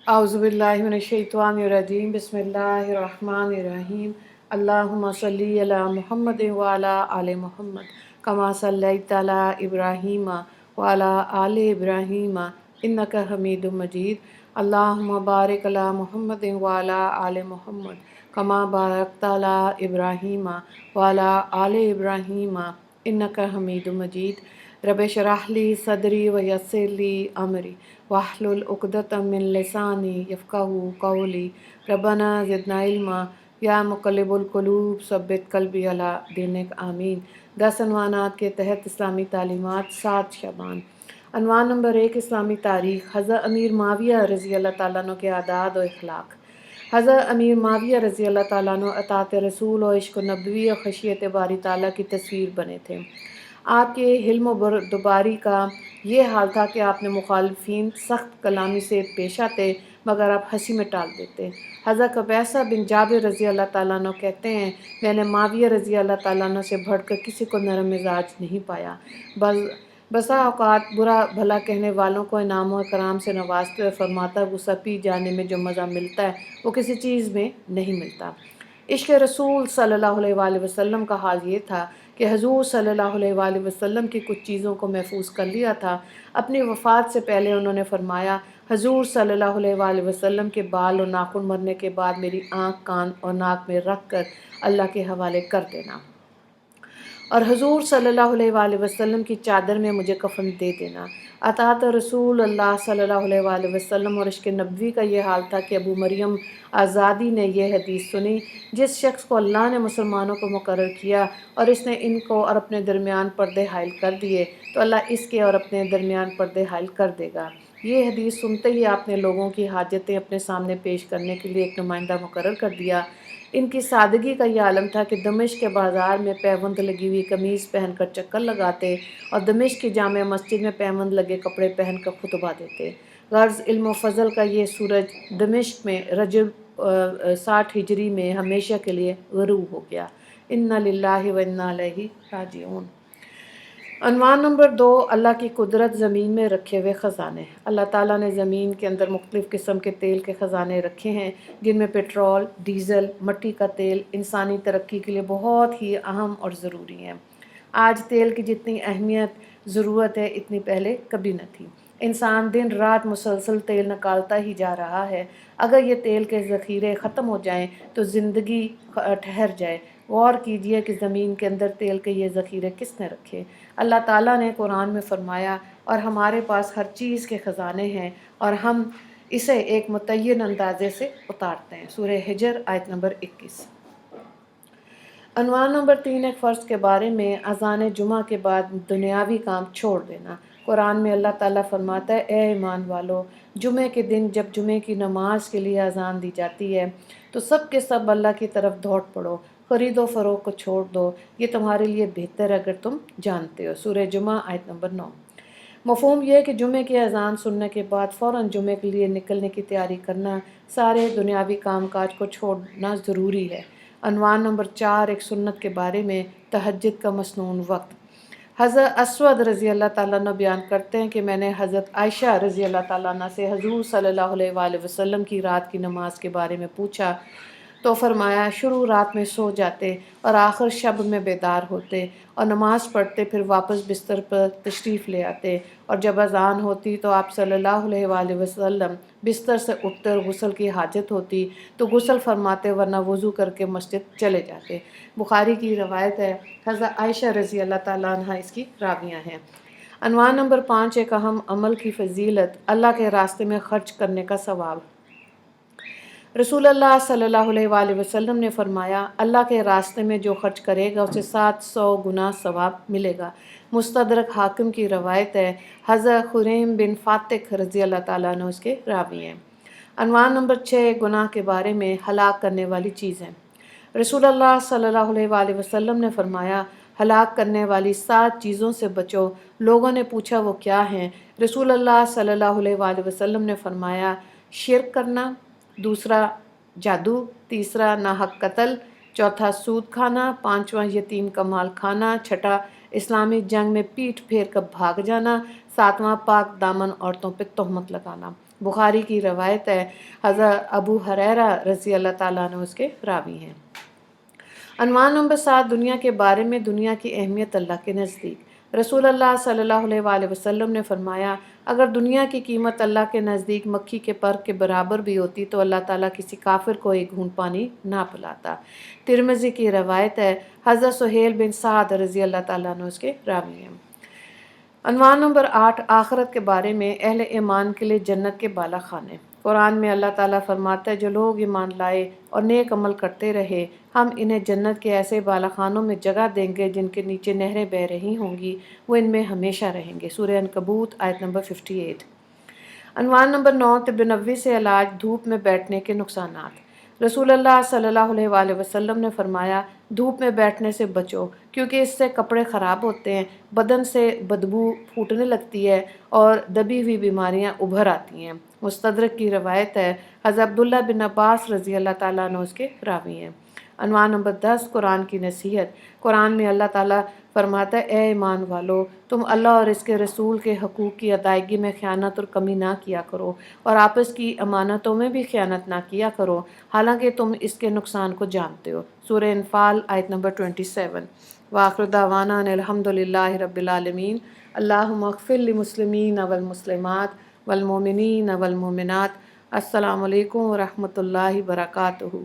औज़ुबिल्लाहिमिनश्शैतानिर्रजीम बिस्मिल्लाहिर्रहमानिर्रहीम अल्लाहुम्मा सल्ली अला मुहम्मद व अला आले मुहम्मद कमा सल्लैता अला इब्राहीम व अला आले इब्राहीम इन्नका हमीदुम मजीद अल्लाहुम्मा बारिक अला मुहम्मद व अला आले मुहम्मद कमा बारकता अला इब्राहीम व अला आले इब्राहीम इन्नका हमीदुम मजीद रब्बि शरह ली सदरी व यस्सिर ली अमरी वाहलुल उक़दतम मिन लिसानी यफ़क़हू क़ौली रब्बना ज़िदना इल्मा या मुक़ल्लिबुल क़ुलूब सब्बित क़ल्बी अला दीनिक आमीन। 10 अनवानात के तहत इस्लामी तालीमात 7 शबान। अनवान नंबर 1 इस्लामी तारीख़। हज़रत अमीर माविया रज़ी अल्लाह ताला अन्हु के आदात और अखलाक। हज़रत अमीर माविया रज़ी अल्लाह ताला अन्हु अताअत रसूल और इश्क़ नबवी और ख़शियत बारी ताला की तस्वीर बने थे। आपके हिल्म व बर्दबारी का ये हाल था कि आपने मुखालिफिन सख्त कलामी से पेश आते मगर आप हंसी में टाल देते। हज़रत कबैसा बिन जाबिर रज़ी अल्लाह ताला अन्हु कहते हैं, मैंने माविया रज़ी अल्लाह ताला अन्हु से बढ़कर किसी को नरम मिजाज नहीं पाया। बसा औक़ात बुरा भला कहने वालों को इनाम और कराम से नवाजते हुए फरमाता, गुस्सा पी जाने में जो मज़ा मिलता है वो किसी चीज़ में नहीं मिलता। इश्क़ रसूल सल्लल्लाहु अलैहि वसल्लम का हाल ये था कि हजूर सल्लल्लाहु अलैहि वसल्लम की कुछ चीज़ों को महफूज कर लिया था। अपनी वफ़ात से पहले उन्होंने फरमाया, हजूर सल्लल्लाहु अलैहि वसल्लम के बाल और नाखून मरने के बाद मेरी आँख, कान और नाक में रख कर अल्लाह के हवाले कर देना और हजूर सल्लल्लाहु अलैहि वसल्लम की चादर में मुझे कफ़न दे देना। अतात रसूल अल्लाह सल्लल्लाहु अलैहि वसल्लम और इश्क़ नबवी का ये हाल था कि अबू मरियम आज़ादी ने यह हदीस सुनी, जिस शख्स को अल्लाह ने मुसलमानों को मुकर्रर किया और इसने इनको और अपने दरमियान पर्दे हाइल कर दिए तो अल्लाह इसके और अपने दरमियान पर्दे हाइल कर देगा। ये हदीस सुनते ही आपने लोगों की हाजतें अपने सामने पेश करने के लिए एक नुमाइंदा मुकर्रर कर दिया। इनकी सादगी का यह आलम था कि दमिश्क के बाज़ार में पैबंद लगी हुई कमीज़ पहनकर चक्कर लगाते और दमिश्क की जामे मस्जिद में पैबंद लगे कपड़े पहनकर खुतबा देते। गर्ज़ इल्म व फ़ज़ल का ये सूरज दमिश्क में रजब 60 हिजरी में हमेशा के लिए ग़रूब हो गया। इन्ना लिल्लाहि व इन्ना इलैहि राजिऊन। अनवान नंबर 2 अल्लाह की कुदरत ज़मीन में रखे हुए ख़जाने। अल्लाह ताला ने ज़मीन के अंदर मुख्तलिफ़ किस्म के तेल के ख़जाने रखे हैं, जिनमें पेट्रोल, डीज़ल, मिट्टी का तेल इंसानी तरक्की के लिए बहुत ही अहम और ज़रूरी हैं। आज तेल की जितनी अहमियत ज़रूरत है इतनी पहले कभी न थी। इंसान दिन रात मुसलसल तेल निकालता ही जा रहा है। अगर ये तेल के ज़ख़ीरे ख़त्म हो जाएं तो ज़िंदगी ठहर जाए। गौर कीजिए कि ज़मीन के अंदर तेल के ये ज़ख़ीरे किसने रखे। अल्लाह ताला ने कुरान में फ़रमाया, और हमारे पास हर चीज़ के ख़जाने हैं और हम इसे एक मुतय्यन अंदाज़े से उतारते हैं। सूरह हिजर आयत नंबर 21। अनवान नंबर 3 एक फ़र्ज़ के बारे में अज़ान जुमा के बाद दुनियावी काम छोड़ देना। कुरान में अल्लाह ताला फरमाता है, ए ईमान वालो, जुमे के दिन जब जुमे की नमाज के लिए अज़ान दी जाती है तो सब के सब अल्लाह की तरफ दौड़ पड़ो, ख़रीदो फ़रोख्त को छोड़ दो, ये तुम्हारे लिए बेहतर है अगर तुम जानते हो। सूरह जुमा आयत नंबर 9। मफ़हूम यह है कि जुमे की अज़ान सुनने के बाद फ़ौरन जुमे के लिए निकलने की तैयारी करना, सारे दुनियावी काम काज को छोड़ना ज़रूरी है। अनवान नंबर 4 एक सुन्नत के बारे में, तहज्जुद का मसनून वक्त। हज़रत अस्वद रज़ी अल्लाह ताला अन्हु बयान करते हैं कि मैंने हज़रत आयशा रज़ी अल्लाह ताला अन्हा से हज़ूर सल्लल्लाहु अलैहि वसल्लम की रात की नमाज के बारे में पूछा तो फरमाया, शुरू रात में सो जाते और आखिर शब में बेदार होते और नमाज़ पढ़ते, फिर वापस बिस्तर पर तशरीफ़ ले आते और जब अज़ान होती तो आप सल्लल्लाहु अलैहि वसल्लम बिस्तर से उठते और गुस्ल की हाजत होती तो गुस्ल फरमाते, वरना वज़ू करके मस्जिद चले जाते। बुखारी की रवायत है। हज़रत आयशा रज़ी अल्लाह ताला अन्हा इसकी रावियाँ हैं। अनवान नंबर 5 एक अहम अमल की फ़जीलत, अल्लाह के रास्ते में ख़र्च करने का सवाब। रसूलुल्लाह सल्लल्लाहु अलैहि वसल्लम ने फरमाया, अल्लाह के रास्ते में जो खर्च करेगा उसे 700 गुना सवाब मिलेगा। मुस्तदरक हाकिम की रवायत है। हज़रत खुरैम बिन फ़ातिह रज़ी अल्लाह ताला अन्हु उसके रावी हैं। अनवान नंबर 6 गुनाह के बारे में, हलाक करने वाली चीज़ें। रसूलुल्लाह सल्लल्लाहु अलैहि वसल्लम ने फरमाया, हलाक करने वाली 7 चीज़ों से बचो। लोगों ने पूछा वो क्या हैं? रसूलुल्लाह सल्लल्लाहु अलैहि वसल्लम ने फरमाया, शिर्क करना, दूसरा जादू, तीसरा नाहक कत्ल, चौथा सूद खाना, पाँचवा यतीम का माल खाना, छठा इस्लामी जंग में पीठ फेर कर भाग जाना, सातवां पाक दामन औरतों पर तोहमत लगाना। بخاری کی روایت ہے، حضرت ابو ہریرہ رضی اللہ تعالیٰ عنہ اس کے راوی ہیں۔ عنوان نمبر 7، دنیا کے بارے میں دنیا کی اہمیت اللہ کے نزدیک۔ رسول اللہ صلی اللہ علیہ وآلہ وسلم نے فرمایا، اگر دنیا کی قیمت اللہ کے نزدیک مکھی کے پر کے برابر بھی ہوتی تو اللہ تعالیٰ کسی کافر کو ایک گھونٹ پانی نہ پلاتا۔ ترمذی کی روایت ہے، حضرت سہیل بن سعد رضی اللہ تعالیٰ عنہ اس کے راوی ہیں۔ عنوان نمبر 8، آخرت کے بارے میں اہل ایمان کے لیے جنت کے بالا خانے۔ قرآن میں اللہ تعالیٰ فرماتا ہے، جو لوگ ایمان لائے اور نیک عمل کرتے رہے ہم انہیں جنت کے ایسے بالا خانوں میں جگہ دیں گے جن کے نیچے نہریں بہہ رہی ہوں گی، وہ ان میں ہمیشہ رہیں گے۔ سورہ عنکبوت آیت نمبر 58۔ عنوان نمبر 9، طب نبوی سے علاج دھوپ میں بیٹھنے کے نقصانات۔ رسول اللہ صلی اللہ علیہ وآلہ وسلم نے فرمایا، دھوپ میں بیٹھنے سے بچو کیونکہ اس سے کپڑے خراب ہوتے ہیں، بدن سے بدبو پھوٹنے لگتی ہے اور دبی ہوئی بیماریاں ابھر آتی ہیں۔ مستدرک کی روایت ہے، حضرت عبداللہ بن عباس رضی اللہ تعالیٰ عنہ اس کے راوی ہیں۔ عنوان نمبر 10، قرآن کی نصیحت۔ قرآن میں اللہ تعالیٰ فرماتا ہے، اے ایمان والو، تم اللہ اور اس کے رسول کے حقوق کی ادائیگی میں خیانت اور کمی نہ کیا کرو اور آپس کی امانتوں میں بھی خیانت نہ کیا کرو، حالانکہ تم اس کے نقصان کو جانتے ہو۔ سورہ انفال آیت نمبر 27۔ وآخر دعوانا ان الحمد للہ رب العالمین۔ اللہم اغفر للمسلمین والمسلمات والمؤمنین والمؤمنات۔ السلام علیکم ورحمۃ اللہ وبرکاتہ۔